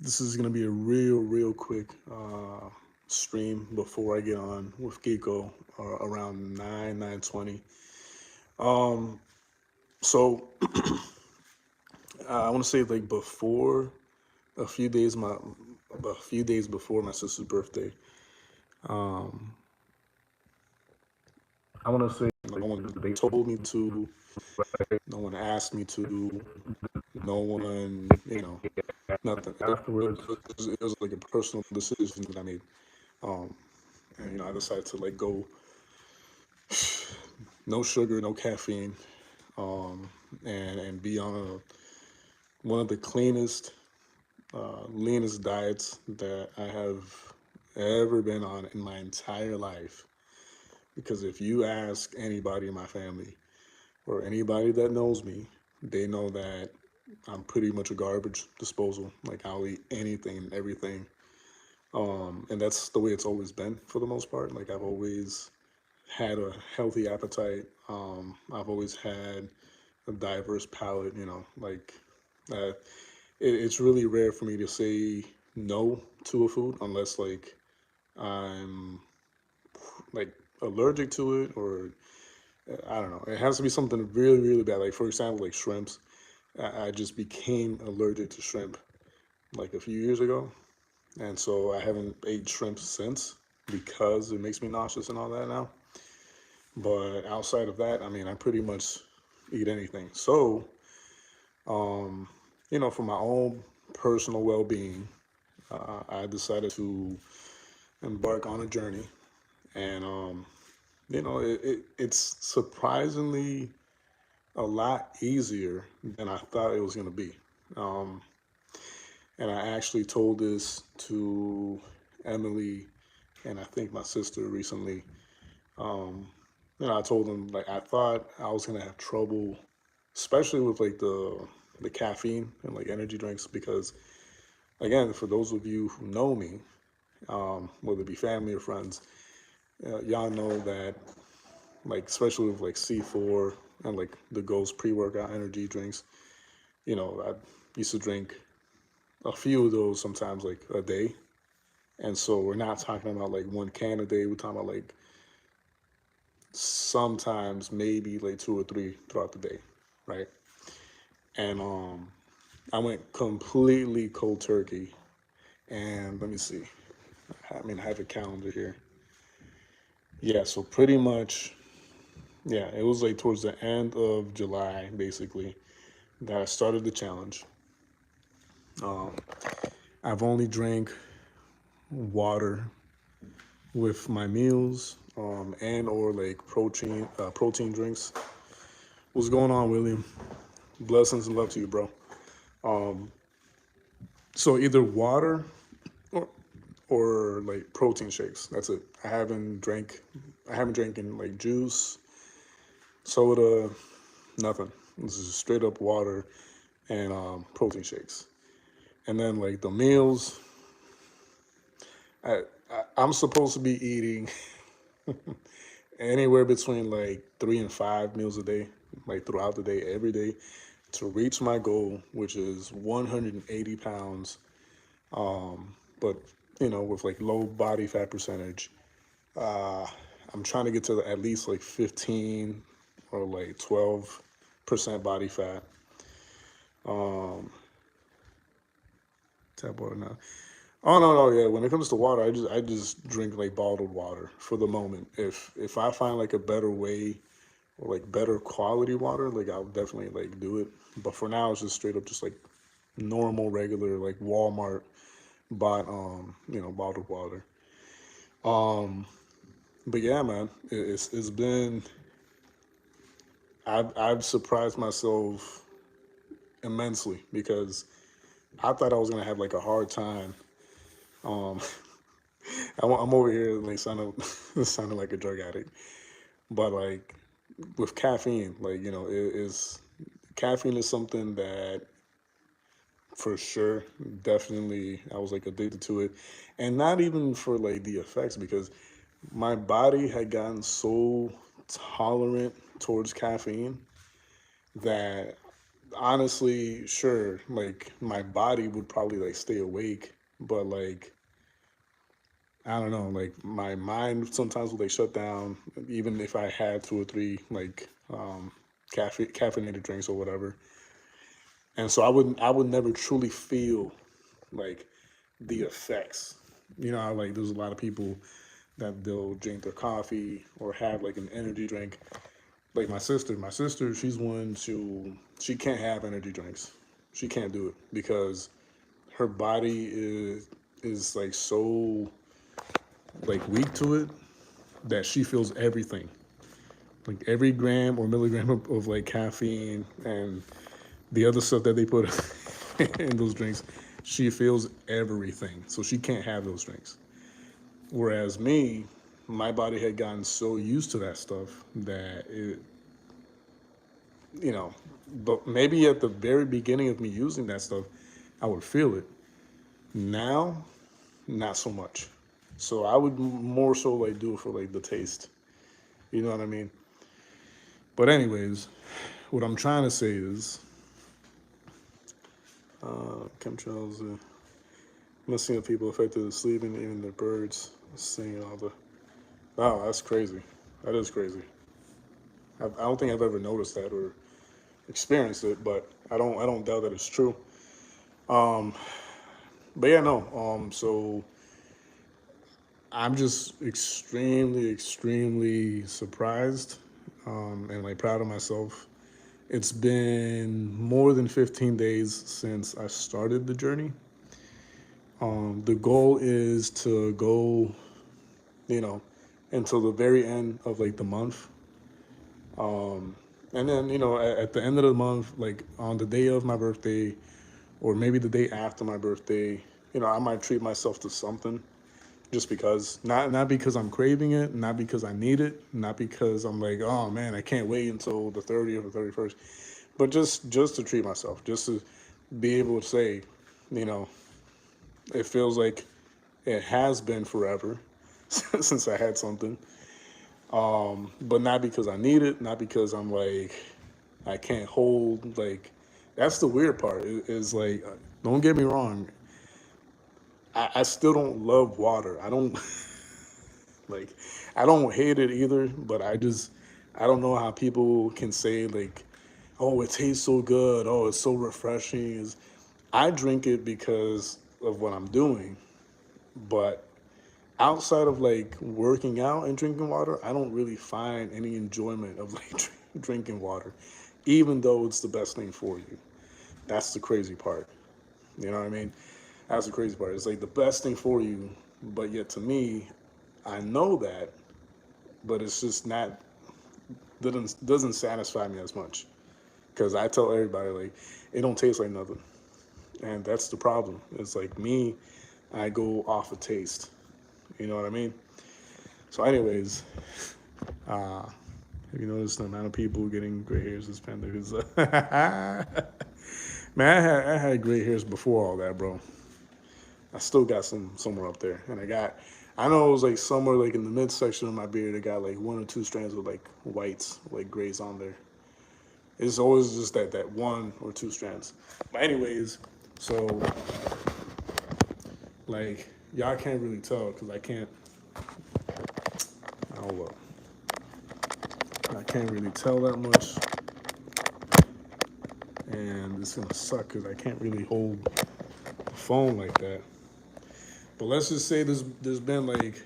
This is gonna be a real quick stream before I get on with Geeko around 9:20. Um, so I want to say like before a few days my a few days before my sister's birthday. Um, I want to say no one they told me to, no one asked me to, no one nothing. Afterwards, it was like a personal decision that I made. Um, and I decided to like go no sugar, no caffeine, um, and be on one of the cleanest, leanest diets that I have ever been on in my entire life. Because if you ask anybody in my family or anybody that knows me, they know that I'm pretty much a garbage disposal. Like I'll eat anything and everything. And that's the way it's always been for the most part. Like I've always had a healthy appetite. I've always had a diverse palate, uh, it's really rare for me to say no to a food unless like I'm like allergic to it or I don't know. It has to be something really bad. Like for example, like shrimps. I just became allergic to shrimp like a few years ago, and so I haven't ate shrimp since because it makes me nauseous and all that now. But outside of that, I mean, I pretty much eat anything. So, um, for my own personal well-being, I decided to embark on a journey, and it's surprisingly a lot easier than I thought it was going to be. Um, and I actually told this to Emily and I think my sister recently. Um, I told them like I thought I was gonna have trouble, especially with like the caffeine and like energy drinks, because again, for those of you who know me, whether it be family or friends, y'all know that like especially with like C4 and like the Ghost pre-workout energy drinks, I used to drink a few of those sometimes like a day. And so we're not talking about like one can a day. We're talking about like sometimes maybe like two or three throughout the day, right? And I went completely cold turkey. And let me see. I mean, I have a calendar here. Yeah, so pretty much, yeah, it was like towards the end of July, basically, that I started the challenge. Um, I've only drank water with my meals, and or like protein drinks. What's going on, William? Blessings and love to you, bro. Um, so either water or like protein shakes. That's it. I haven't drank in like juice, soda, nothing. This is straight up water and protein shakes. And then like the meals, I'm supposed to be eating anywhere between like 3 and 5 meals a day, like throughout the day, every day, to reach my goal, which is 180 pounds. But with like low body fat percentage, uh, I'm trying to get to at least like 15 or like 12% body fat. Um, Tap water now. Oh no, yeah. When it comes to water, I just drink like bottled water for the moment. If I find like a better way or like better quality water, like I'll definitely like do it. But for now, it's just straight up just like normal, regular like Walmart bought bottled water. Um, but yeah, man, it's been I've surprised myself immensely because I thought I was gonna have like a hard time. Um, I'm over here like sounding sounding like a drug addict, but like with caffeine, like it is caffeine is something that for sure, definitely, I was like addicted to it, and not even for like the effects because my body had gotten so tolerant towards caffeine that honestly, sure, like my body would probably like stay awake, but like I don't know, like my mind sometimes would like shut down, even if I had two or three like caffeinated drinks or whatever. And so I would never truly feel like the effects. You know, how, like there's a lot of people that they'll drink their coffee or have like an energy drink. Like my sister, she's one to she can't have energy drinks. She can't do it because her body is like so like weak to it that she feels everything. Like every gram or milligram of like caffeine and the other stuff that they put in those drinks, she feels everything. So she can't have those drinks. Whereas me, my body had gotten so used to that stuff that it, you know, but maybe at the very beginning of me using that stuff, I would feel it. Now, not so much. So I would more so like do it for like the taste. You know what I mean? But anyways, what I'm trying to say is, chemtrails missing of people affected with sleeping, even the birds singing all the. Wow, that's crazy. That is crazy. I don't think I've ever noticed that or experienced it, but I don't doubt that it's true. Um, but yeah, no. So I'm just extremely surprised, and like proud of myself. It's been more than 15 days since I started the journey. The goal is to go, you know, until the very end of like the month. And then, at the end of the month, like on the day of my birthday, or maybe the day after my birthday, I might treat myself to something just because. Not because I'm craving it, not because I need it, not because I'm like, oh man, I can't wait until the 30th or 31st, but just to treat myself, just to be able to say, you know, it feels like it has been forever since I had something. But not because I need it, not because I'm like I can't hold like that's the weird part is like don't get me wrong, I still don't love water. I don't like I don't hate it either, but I don't know how people can say like, oh, it tastes so good, oh, it's so refreshing. I drink it because of what I'm doing, but outside of like working out and drinking water, I don't really find any enjoyment of like drinking water, even though it's the best thing for you. That's the crazy part. You know what I mean? That's the crazy part. It's like the best thing for you, but yet to me, I know that, but it's just not doesn't satisfy me as much because I tell everybody like it don't taste like nothing, and that's the problem. It's like me, I go off of taste. You know what I mean? So, anyways, uh, have you noticed the amount of people getting gray hairs this pandemic? Man, I had gray hairs before all that, bro. I still got some somewhere up there, and I know it was like somewhere like in the midsection of my beard. I got like one or two strands of like whites, like grays on there. It's always just that one or two strands. But anyways, so like y'all can't really tell because I can't. Oh well, I can't really tell that much, and it's gonna suck because I can't really hold the phone like that. But let's just say there's been like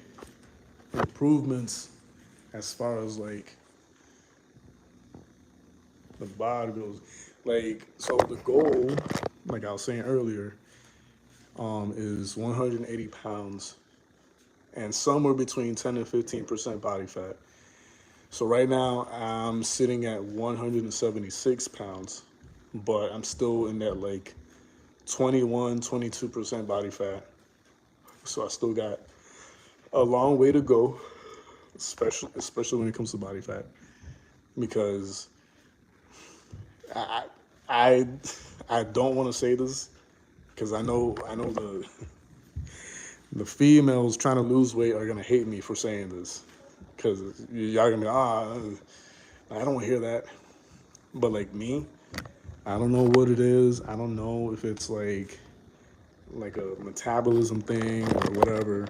improvements as far as like the body goes. Like so, the goal, like I was saying earlier, is 180 pounds and somewhere between 10 and 15% body fat. So right now I'm sitting at 176 pounds, but I'm still in that like 21, 22% body fat. So I still got a long way to go, especially when it comes to body fat, because I I I don't want to say this because I know the females trying to lose weight are gonna hate me for saying this because y'all gonna be I don't hear that, but like me, I don't know what it is. I don't know if it's like a metabolism thing or whatever.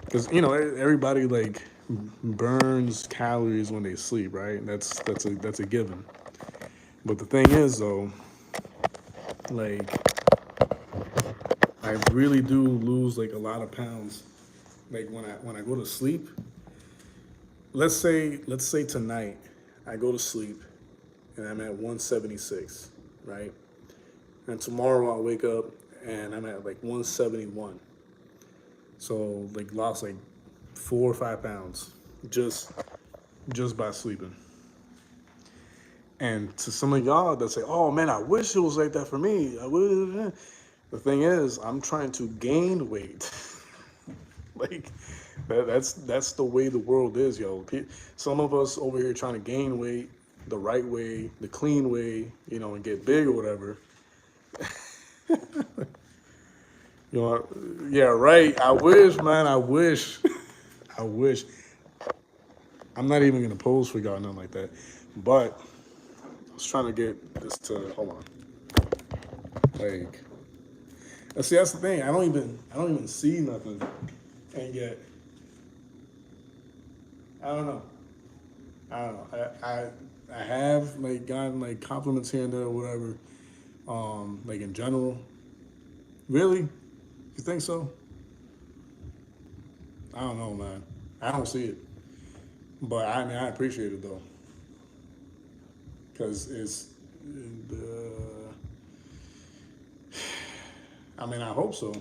Because everybody like burns calories when they sleep, right? That's a given. But the thing is though, like I really do lose like a lot of pounds. Like when I go to sleep, let's say tonight I go to sleep and I'm at 176, right? And tomorrow I'll wake up and I'm at like 171. So like lost like 4 or 5 pounds just just by sleeping. And to some of y'all that say, "Oh man, I wish it was like that for me." The thing is, I'm trying to gain weight. Like that's the way the world is, yo. Some of us over here trying to gain weight the right way, the clean way, and get big or whatever. You know, yeah, right. I wish, man. I wish. I wish. I'm not even gonna pose for y'all, nothing like that. But I was trying to get this to hold on. Like, see, that's the thing. I don't even see nothing, and yet I don't know. I don't know. I have like gotten like compliments here and there or whatever. Like in general. Really? You think so? I don't know, man. I don't see it, but I mean I appreciate it though, because I mean I hope so.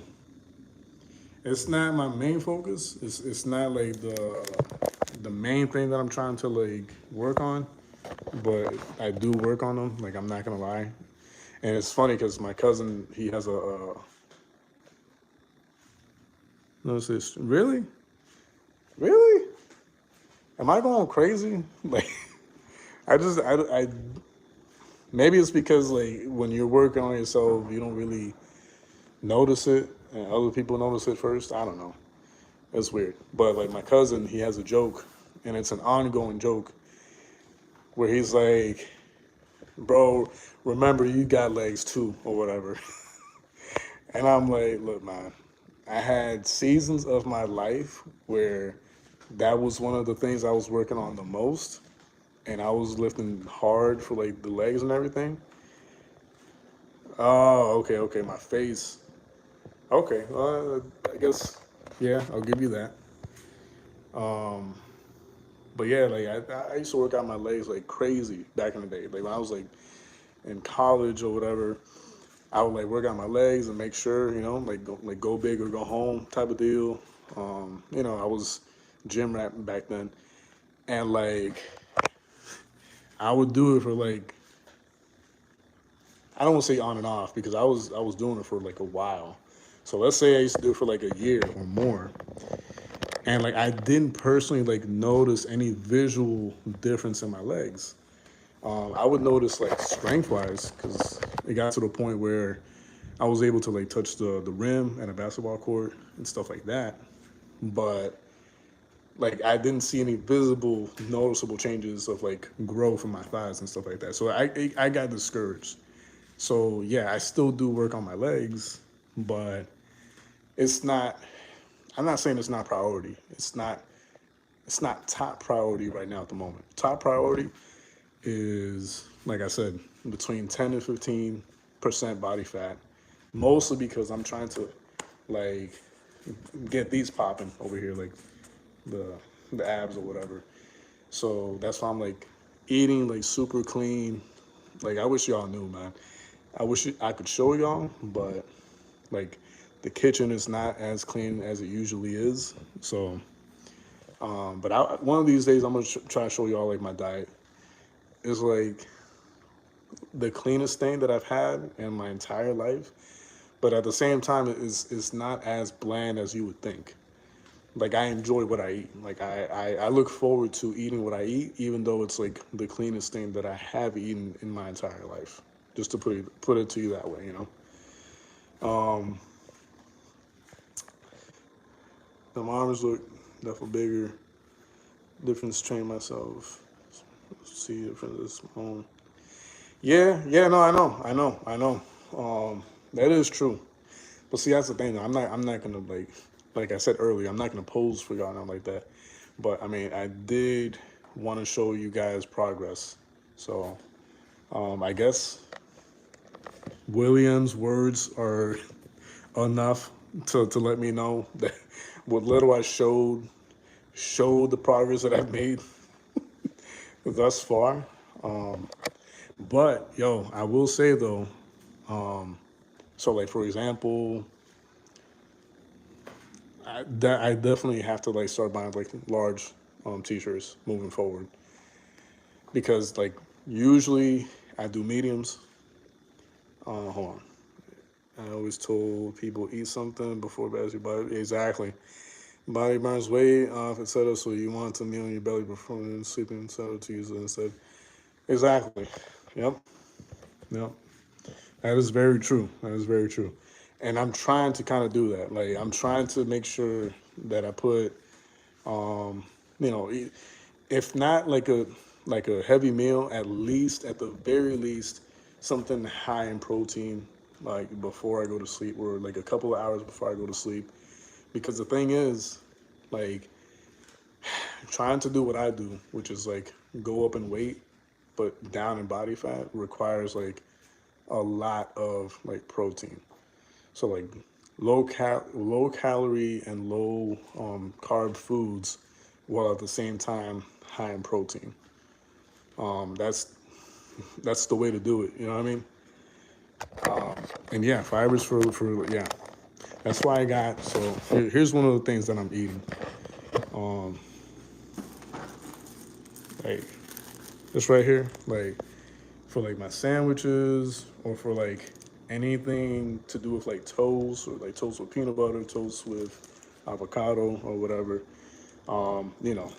It's not my main focus. It's not like the main thing that I'm trying to like work on, but I do work on them. Like I'm not gonna lie, and it's funny because my cousin he has no, this really, really. Am I going crazy? Like I maybe it's because like when you're working on yourself, you don't really notice it, and other people notice it first. I don't know. It's weird. But like my cousin, he has a joke, and it's an ongoing joke where he's like, "Bro, remember you got legs too, or whatever." And I'm like, "Look, man, I had seasons of my life where that was one of the things I was working on the most, and I was lifting hard for like the legs and everything." Oh, okay, okay, my face. Okay, I guess, yeah, I'll give you that. Um, but yeah, like I used to work out my legs like crazy back in the day. Like when I was like in college or whatever, I would like work out my legs and make sure, like go big or go home type of deal. I was gym rat back then, and like I would do it for like I don't want to say on and off because I was doing it for like a while. So let's say I used to do it for like a year or more, and like I didn't personally like notice any visual difference in my legs. I would notice like strength wise because it got to the point where I was able to like touch the rim at a basketball court and stuff like that. But like I didn't see any visible noticeable changes of like growth in my thighs and stuff like that. So I got discouraged. So yeah, I still do work on my legs, but it's not. I'm not saying it's not priority. It's not top priority right now at the moment. Top priority is like I said, between 10 and 15% body fat, mostly because I'm trying to like get these popping over here, like the the abs or whatever. So that's why I'm like eating like super clean. Like I wish y'all knew, man. I wish I could show y'all, but like the kitchen is not as clean as it usually is. So, but one of these days I'm gonna try to show y'all like my diet. It's like the cleanest thing that I've had in my entire life, but at the same time, it's not as bland as you would think. Like I enjoy what I eat. Like I look forward to eating what I eat, even though it's like the cleanest thing that I have eaten in my entire life. Just to put it to you that way, Um, the arms look definitely bigger. Difference train myself. See difference this bone. Yeah, yeah, no, I know. That is true. But see, that's the thing. I'm not gonna like I said earlier, I'm not gonna pose for y'all not like that. But I mean, I did want to show you guys progress. So I guess William's words are enough to let me know that what little I showed the progress that I've made thus far. Um, but yo, I will say though, so like for example, I definitely have to like start buying like large t-shirts moving forward because like usually I do mediums. Hold on. I always told people eat something before bed. Your body exactly. Body burns weight off, etc. So you want to meal in your belly before sleeping, etc. To use it instead. Exactly. Yep. Yep. That is very true. That is very true. And I'm trying to kind of do that. Like I'm trying to make sure that I put, um, you know, if not like a heavy meal, at the very least, something high in protein, like before I go to sleep, or like a couple of hours before I go to sleep. Because the thing is, like trying to do what I do, which is like go up in weight but down in body fat, requires like a lot of like protein. So like low calorie and low carb foods, while at the same time high in protein. Um, that's that's the way to do it. You know what I mean? And yeah, fibers for yeah. That's why I got. So here's one of the things that I'm eating. Um, like this right here, like for like my sandwiches or for like anything to do with like toast or like toast with peanut butter, toast with avocado or whatever. You know,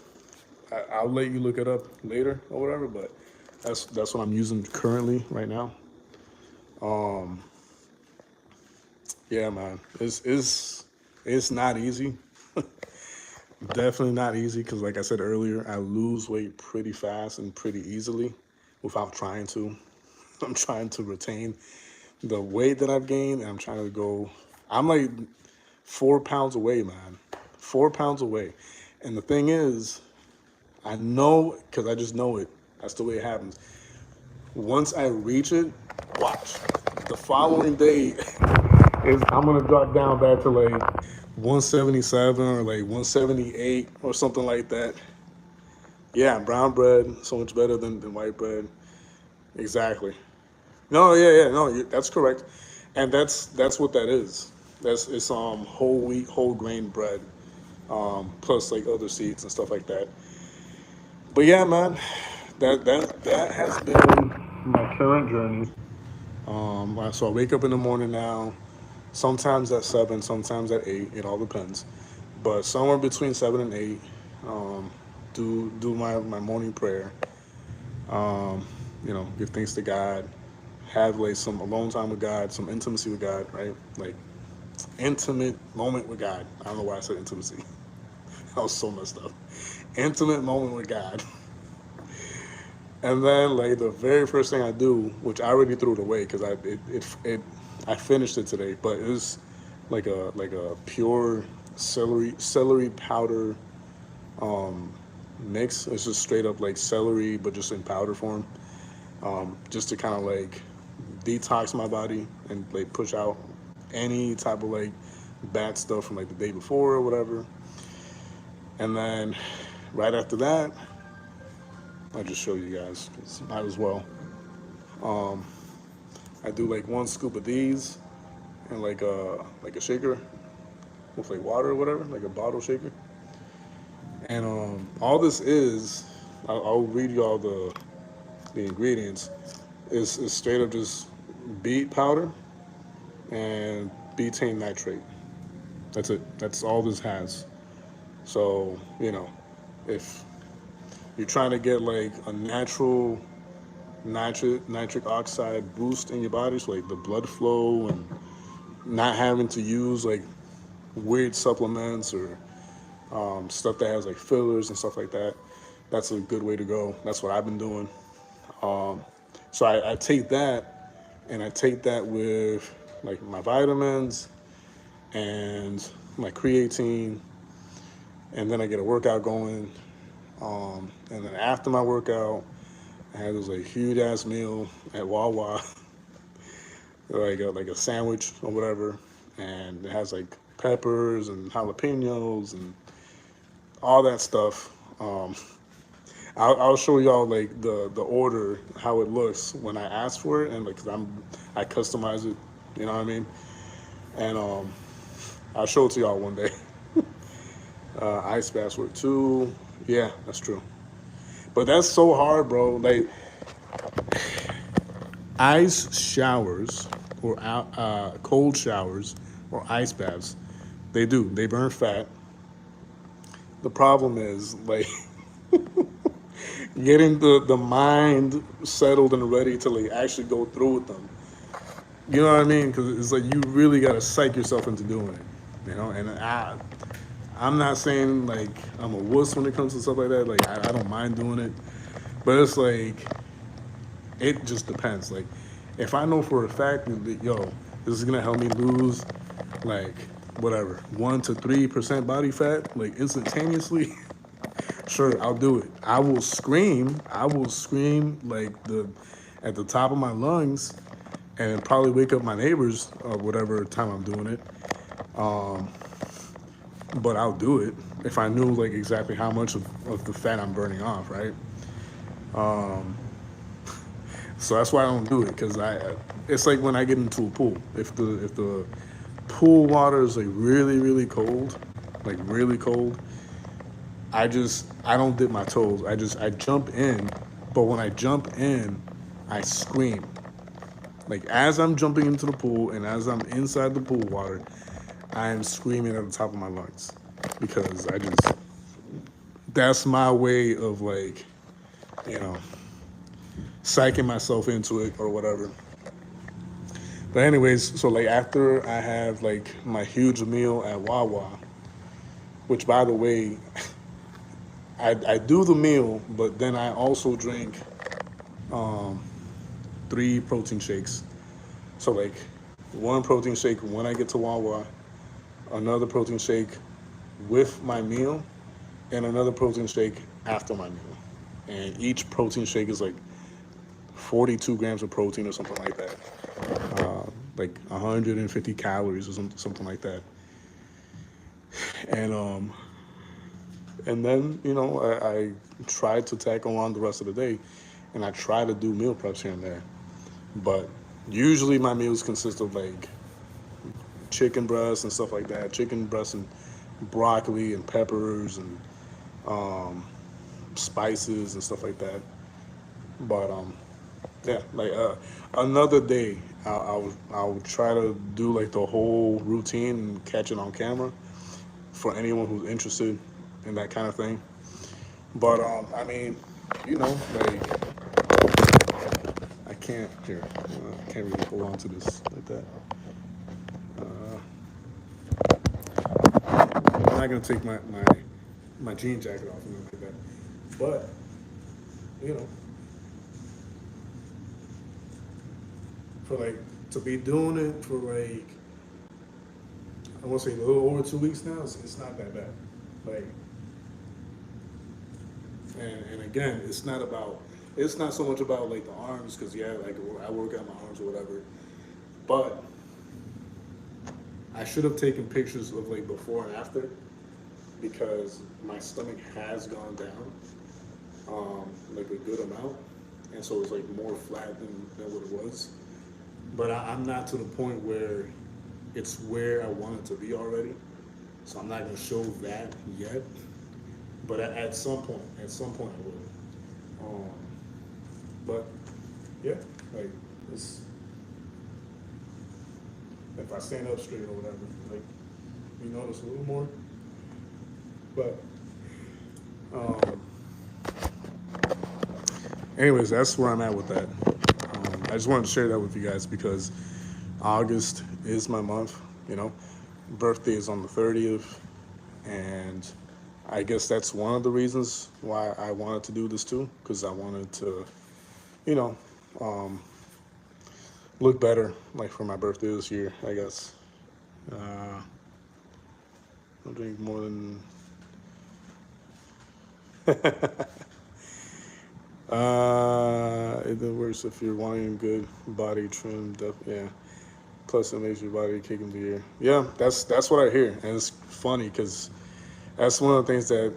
I'll let you look it up later or whatever, but that's what I'm using currently right now. Um, yeah, man, it's not easy. Definitely not easy because, like I said earlier, I lose weight pretty fast and pretty easily without trying to. I'm trying to retain the weight that I've gained, and I'm trying to go. I'm like 4 pounds away, man. 4 pounds away. And the thing is, I know because I just know it. That's the way it happens. Once I reach it, watch. The following day is I'm gonna drop down back to like 177 or like 178 or something like that. Yeah, brown bread so much better than white bread. Exactly. No, yeah, yeah, no, that's correct, and that's what that is. That's it's whole wheat, whole grain bread, plus like other seeds and stuff like that. But yeah, man, that has been my current journey. So I wake up in the morning now, sometimes at 7, sometimes at 8. It all depends, but somewhere between 7 and 8. Um, do my morning prayer. Um, give thanks to God. Have like some alone time with God, some intimacy with God, right? Like intimate moment with God. I don't know why I said intimacy. I was so messed up. Intimate moment with God. And then like the very first thing I do, which I already threw it away because I finished it today, but it was like a pure celery powder mix. It's just straight up like celery, but just in powder form, just to kind of like detox my body and like push out any type of like bad stuff from like the day before or whatever. And then right after that, I'll just show you guys. 'Cause might as well. Um, I do like one scoop of these and like a shaker with like water or whatever, like a bottle shaker. And all this is, I'll read you all the ingredients. Is straight up just beet powder and betaine nitrate. That's it. That's all this has. So if you're trying to get like a natural nitric oxide boost in your body, so like the blood flow and not having to use like weird supplements or stuff that has like fillers and stuff like that. That's a good way to go. That's what I've been doing. Um, So I take that, and I take that with like my vitamins and my creatine, and then I get a workout going. And then after my workout, I had this like huge ass meal at Wawa, like a sandwich or whatever, and it has like peppers and jalapenos and all that stuff. I'll show y'all like the order how it looks when I ask for it, and like cause I customize it, you know what I mean? And I'll show it to y'all one day. Ice baths work too. Yeah, that's true. But that's so hard, bro. Like ice showers or cold showers or ice baths, they burn fat. The problem is like getting the mind settled and ready to like actually go through with them. You know what I mean? Because it's like you really gotta psych yourself into doing it. You know, and I'm not saying like I'm a wuss when it comes to stuff like that. Like I don't mind doing it, but it's like it just depends. Like if I know for a fact that yo, this is gonna help me lose like whatever 1 to 3% body fat like instantaneously. Sure, I'll do it. I will scream. I will scream like the at the top of my lungs, and probably wake up my neighbors whatever time I'm doing it. But I'll do it if I knew like exactly how much of the fat I'm burning off, right? So that's why I don't do it because it's like when I get into a pool. If the pool water is like really cold, like really cold, I don't dip my toes. I jump in, but when I jump in, I scream. Like as I'm jumping into the pool and as I'm inside the pool water, I am screaming at the top of my lungs because I just that's my way of like you know psyching myself into it or whatever. But anyways, so like after I have like my huge meal at Wawa, which by the way, I do the meal, but then I also drink 3 protein shakes. So like one protein shake when I get to Wawa, another protein shake with my meal, and another protein shake after my meal. And each protein shake is like 42 grams of protein or something like that, like 150 calories or something like that. And then I try to tackle on the rest of the day, and I try to do meal preps here and there. But usually my meals consist of like chicken breasts and stuff like that, chicken breasts and broccoli and peppers and spices and stuff like that. But yeah, like another day, I'll try to do like the whole routine and catch it on camera for anyone who's interested in that kind of thing. But I mean, like I can't here, I can't really hold on to this like that. I'm not gonna take my jean jacket off and like that. But you know, for like to be doing it for like I want to say a little over 2 weeks now, it's not that bad. Like, and again, it's not so much about like the arms because yeah, like I work out my arms or whatever. But I should have taken pictures of like before and after because my stomach has gone down like a good amount, and so it's like more flat than what it was. But I'm not to the point where it's where I want it to be already. So I'm not gonna show that yet. But at some point I will. But yeah, like it's if I stand up straight or whatever, like you notice a little more. But um, anyways, that's where I'm at with that. I just wanted to share that with you guys because August is my month. You know, birthday is on the 30th, and I guess that's one of the reasons why I wanted to do this too, because I wanted to, you know, look better, like for my birthday this year, I guess. Uh, I'll drink more than. It works if you're wanting good body trim. Yeah. Plus, it makes your body kick into gear. Yeah, that's what I hear, and it's funny because that's one of the things that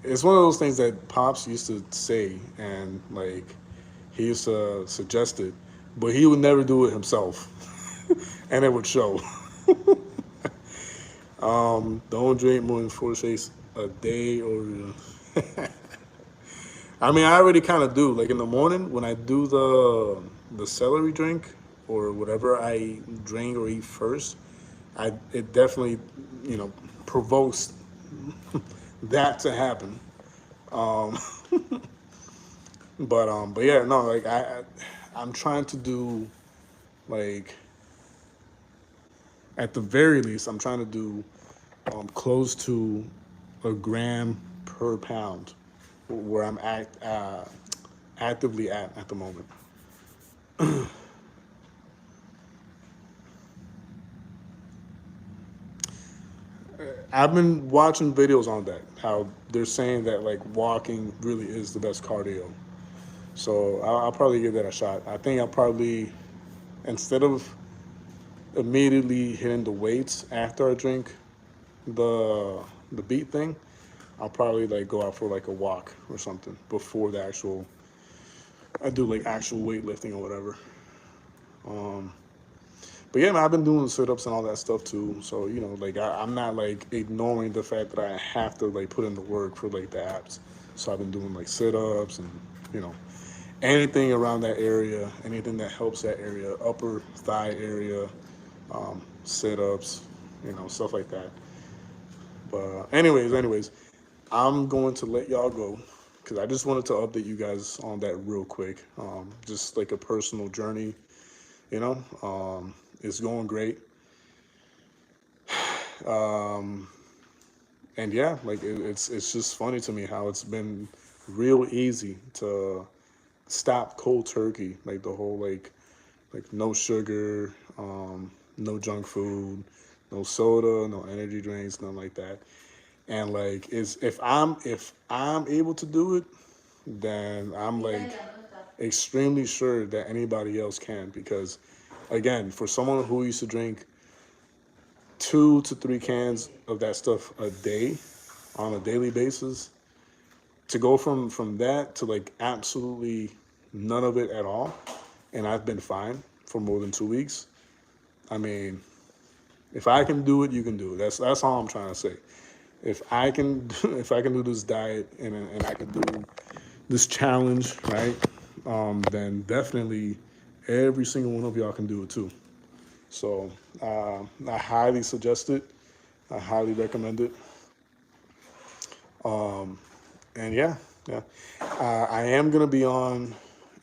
it's one of those things that Pops used to say, and like he used to suggest it, but he would never do it himself, and it would show. Don't drink more than 4 shakes a day, or I mean, I already kind of do. Like in the morning when I do the celery drink or whatever I drink or eat first, I it definitely you know provokes that to happen. Um, but yeah, no, like I'm trying to do like at the very least I'm trying to do close to a gram per pound where I'm actively at the moment. I've been watching videos on that, how they're saying that like walking really is the best cardio. So I'll probably give that a shot. I think I'll probably, instead of immediately hitting the weights after I drink the the beat thing, I'll probably like go out for like a walk or something before the actual I do like actual weightlifting or whatever. Um, but yeah, man, I've been doing sit ups and all that stuff too. So you know, like I'm not like ignoring the fact that I have to like put in the work for like the abs. So I've been doing like sit ups and you know anything around that area, anything that helps that area, upper thigh area, sit ups, you know, stuff like that. But anyways, I'm going to let y'all go because I just wanted to update you guys on that real quick. Just like a personal journey, you know. It's going great. Um, and yeah, like it's just funny to me how it's been real easy to stop cold turkey, like the whole like no sugar, no junk food, no soda, no energy drinks, nothing like that. And like is if I'm able to do it, then I'm like extremely sure that anybody else can because again, for someone who used to drink 2 to 3 cans of that stuff a day on a daily basis, to go from that to like absolutely none of it at all, and I've been fine for more than 2 weeks. I mean, if I can do it, you can do it. That's all I'm trying to say. If I can if I can do this diet and I can do this challenge, right? Then definitely every single one of y'all can do it too. So I highly suggest it. I highly recommend it. And yeah, yeah. I am gonna be on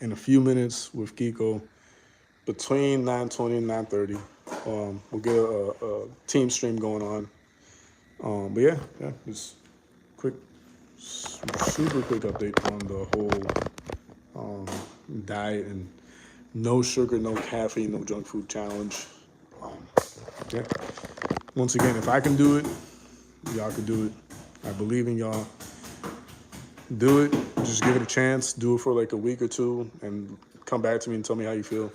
in a few minutes with Kiko between 9:20 and 9:30. We'll get a team stream going on. But yeah, yeah, just quick, super quick update on the whole diet and no sugar, no caffeine, no junk food challenge. Um, yeah. Once again, if I can do it, y'all can do it. I believe in y'all. Do it. Just give it a chance. Do it for like a week or two, and come back to me and tell me how you feel.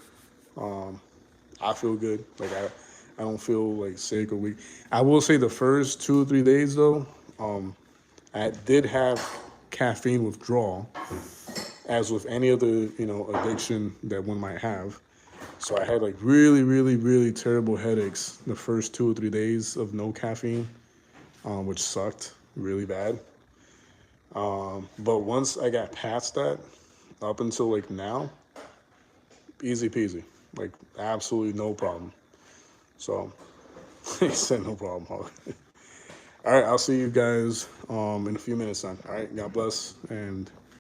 Um, I feel good. Like I don't feel like sick or weak. I will say the first 2 or 3 days though, um, I did have caffeine withdrawal, as with any other addiction that one might have. So I had like really, really, really terrible headaches the first 2 or 3 days of no caffeine, which sucked really bad. But once I got past that, up until like now, easy peasy, like absolutely no problem. So he said no problem. All right, I'll see you guys in a few minutes then. All right, God bless and